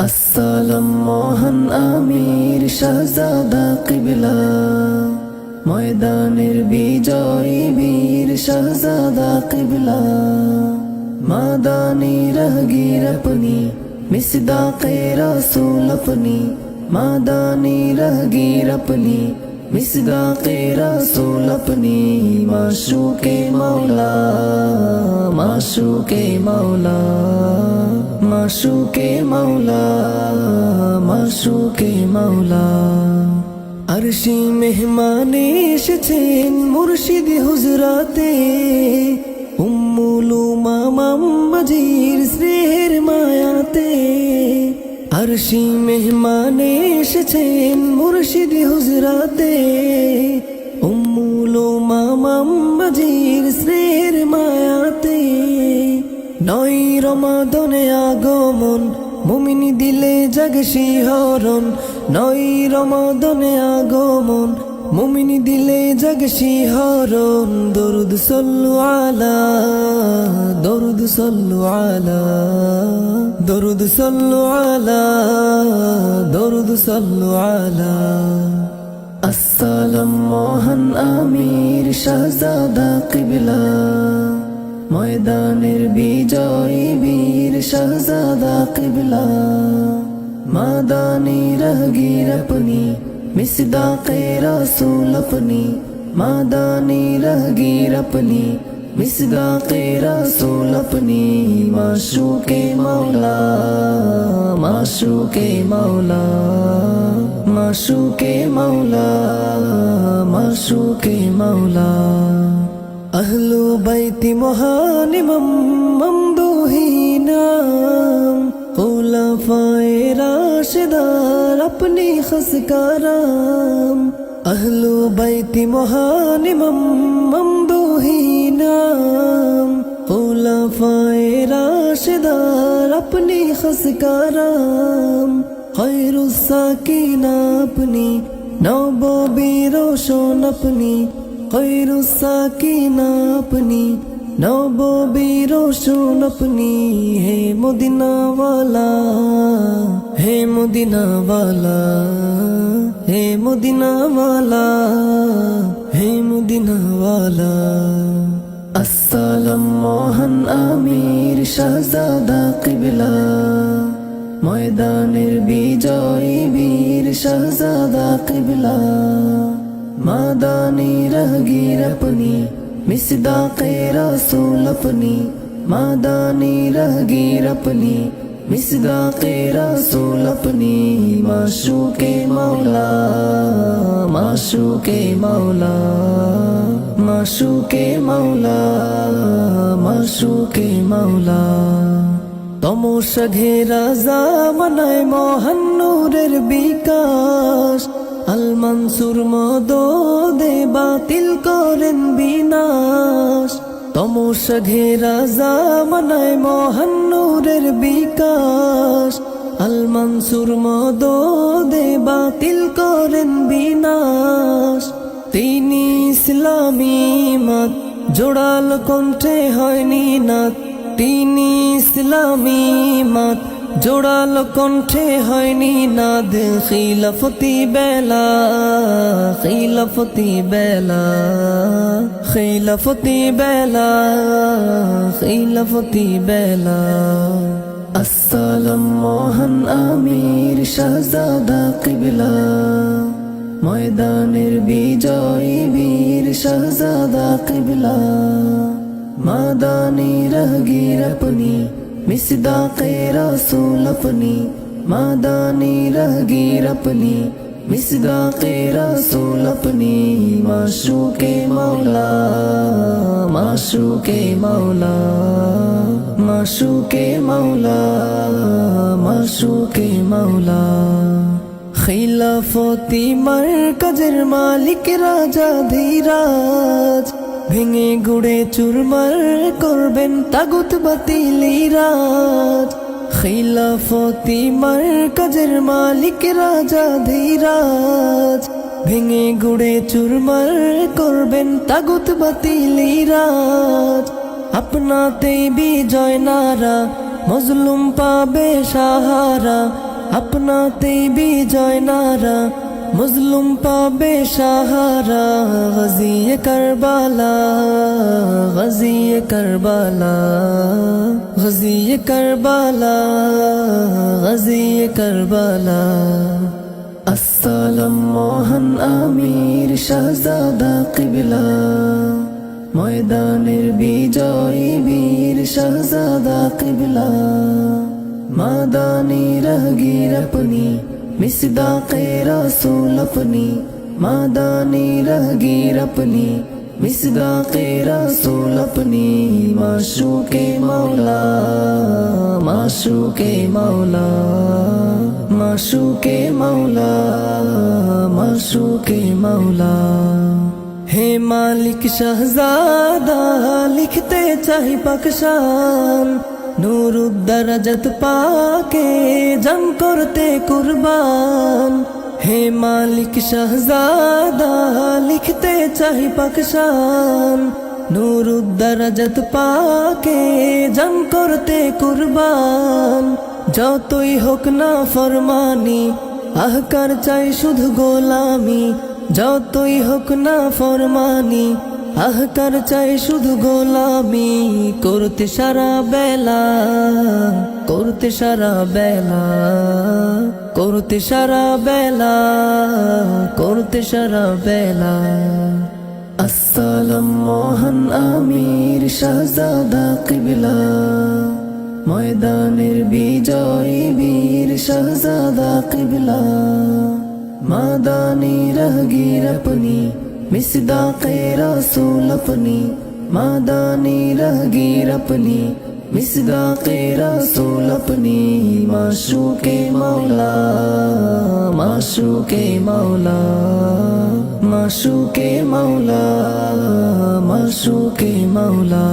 আসসালাম মহান আমির শাহজাদা কিবলা, ময়দানের বিজয়ী বীর শাহজাদা কিবলা। মাদানী রাহগীর अपनी मिसदाक़े रसूल अपनी, मादानी राहगीर अपनी मिसदाक़े रसूल अपनी। माशूक़े मौला, माशूक़े मौला, माशूक़े मौला, माशूक़े मौला। আরশি মেহমানে এসেছেন মুর্শিদ হুজরাতে, উম্মুল উমাম বাজির স্নেহের মায়াতে। আরশি মেহমানে এসেছেন মুর্শিদ হুজরাতে, উম্মুল উমাম বাজির স্নেহের মায়াতে। নয় রমাদানে আগমন, মুমিন দিলে জাগে শিহরণ। নয় রমাদানে আগমন, মুমিন দিলে জাগে শিহরণ। দরুদ সাল্লু আলা, দরুদ সাল্লু আলা, দরুদ সাল্লু আলা, দরুদ সাল্লু আলা। আসসালাম মহান আমির শাহজাদা কিবলা, ময়দানের বিজয়ী বীর শাহজাদা কিবলা। মাদানী রাহগীর अपनी मिसदाक़े रसूल अपनी, मादानी राहगीर अपनी मिसदाक़े रसूल अपनी। माशूक़े मौला, माशूक़े मौला, माशूक़े मौला, माशूक़े मौला। अहलु बैति महान इमाम ममदूहीनाम, खुलाफाए राशिदार अपनी खस का राम। अहलु बैति महान इमाम ममदूहीनाम, खुलाफाए राशिदार अपनी खस का राम। खैरुस साकीना अपनी, नौबोबी रोशन अपनी। खैरुस साकीना अपनी, नौबोबी रोशन अपनी। है मदीना वाला, है मदीना वाला, है मदीना वाला, है मदीना वाला। अस्सलाम मोहन आमिर शाहजादा किबला, ময়দানের বিজয়ী বীর শাহজাদা কিবলা। মাদানী রাহগীর अपनी मिसदाक़े रसूल अपनी, मादानी राहगीर अपनी मिसदाक़े रसूल अपनी। माशूक़े मौला, माशूक़े मौला, माशूक़े मौला, माशूक़े मौला। তমসা ঘেরা জামানায় মহান নূরের বিকাশ, আল মানসুর মদদে বাতিল করেন বিনাশ। তমসা ঘেরা জামানায় মহান নূরের বিকাশ, আল মানসুর মদদে বাতিল করেন বিনাশ। তিনি ইসলামী মত জোড়াল কণ্ঠে হয়নি নাত, তিনি ইসলামী মত জোড়াল কণ্ঠে হয়নি নাদ। খিলাফতি বেলা, খিলাফতি বেলা, খিলাফতি বেলা, খিলাফতি বেলা। আসসালাম মোহন আমির শাহজাদা কিবলা, ময়দানের বিজয়ী বীর শাহজাদা কিবলা। मादानी राहगीर अपनी मिसदाक़े रसूल अपनी, मादानी राहगीर अपनी मिसदाक़े रसूल अपनी। माशूक़े मौला, माशूक़े मौला, माशूक़े मौला, माशूक़े मौला। খিলাফতি মারকাজের মালিক রাজা ধীরাজ, ভেঙে গুড়ে চুরমার করবেন তাগুত বাতিলি রাজ। খিলাফতি মারকাজের মালিক রাজা ধীরাজ, ভেঙে গুড়ে চুরমার করবেন তাগুত বাতিলি রাজ। আপনাতেই বিজয় নারা, মজলুম পাবে সাহারা। আপনাতেই বিজয় নারা, মজলুম পাবে সাহারা। গজিয়ে কারবালা, গজিয়ে কারবালা, গজিয়ে কারবালা, গজিয়ে কারবালা। আসসালাম মোহন আমির শাহজাদা কিবলা, ময়দানের বিজয়ী বীর শাহজাদা কিবলা। मादानी रहगीर अपनी, मिसदाक़े रसूल अपनी। मादानी रहगीर अपनी, मिसदाक़े रसूल अपनी। माशूक़े मौला, माशूक़े मौला, माशूक़े मौला, माशूक़े मौला। हे मालिक शहजादा लिखते चाहे पकशान, नूरुद्दरजत पाके जम करते कुर्बान। हे मालिक शहजादा लिखते चाहे पकशान, नूरुद्दरजत पाके जम करते कुर्बान। যতই হোক না ফরমানি, আহকার চাই শুধু গোলামি। যতই হোক না ফরমানি, আহকার চাই শুধু গোলামি। করতে সারা বেলা, করতে সারা বেলা, করতে সারা বেলা, করতে সারা বেলা। আসসালাম মোহন আমির শাহজাদা কিবলা, ময়দানের বিজয়ী বীর শাহজাদা কিবলা। मादानी रहगीर अपनी, मिसदाक़े रसूल अपनी। मादानी रहगीर अपनी, मिसदाक़े रसूल अपनी। माशूक़े मौला, माशूक़े मौला, माशूक़े मौला, माशूक़े मौला।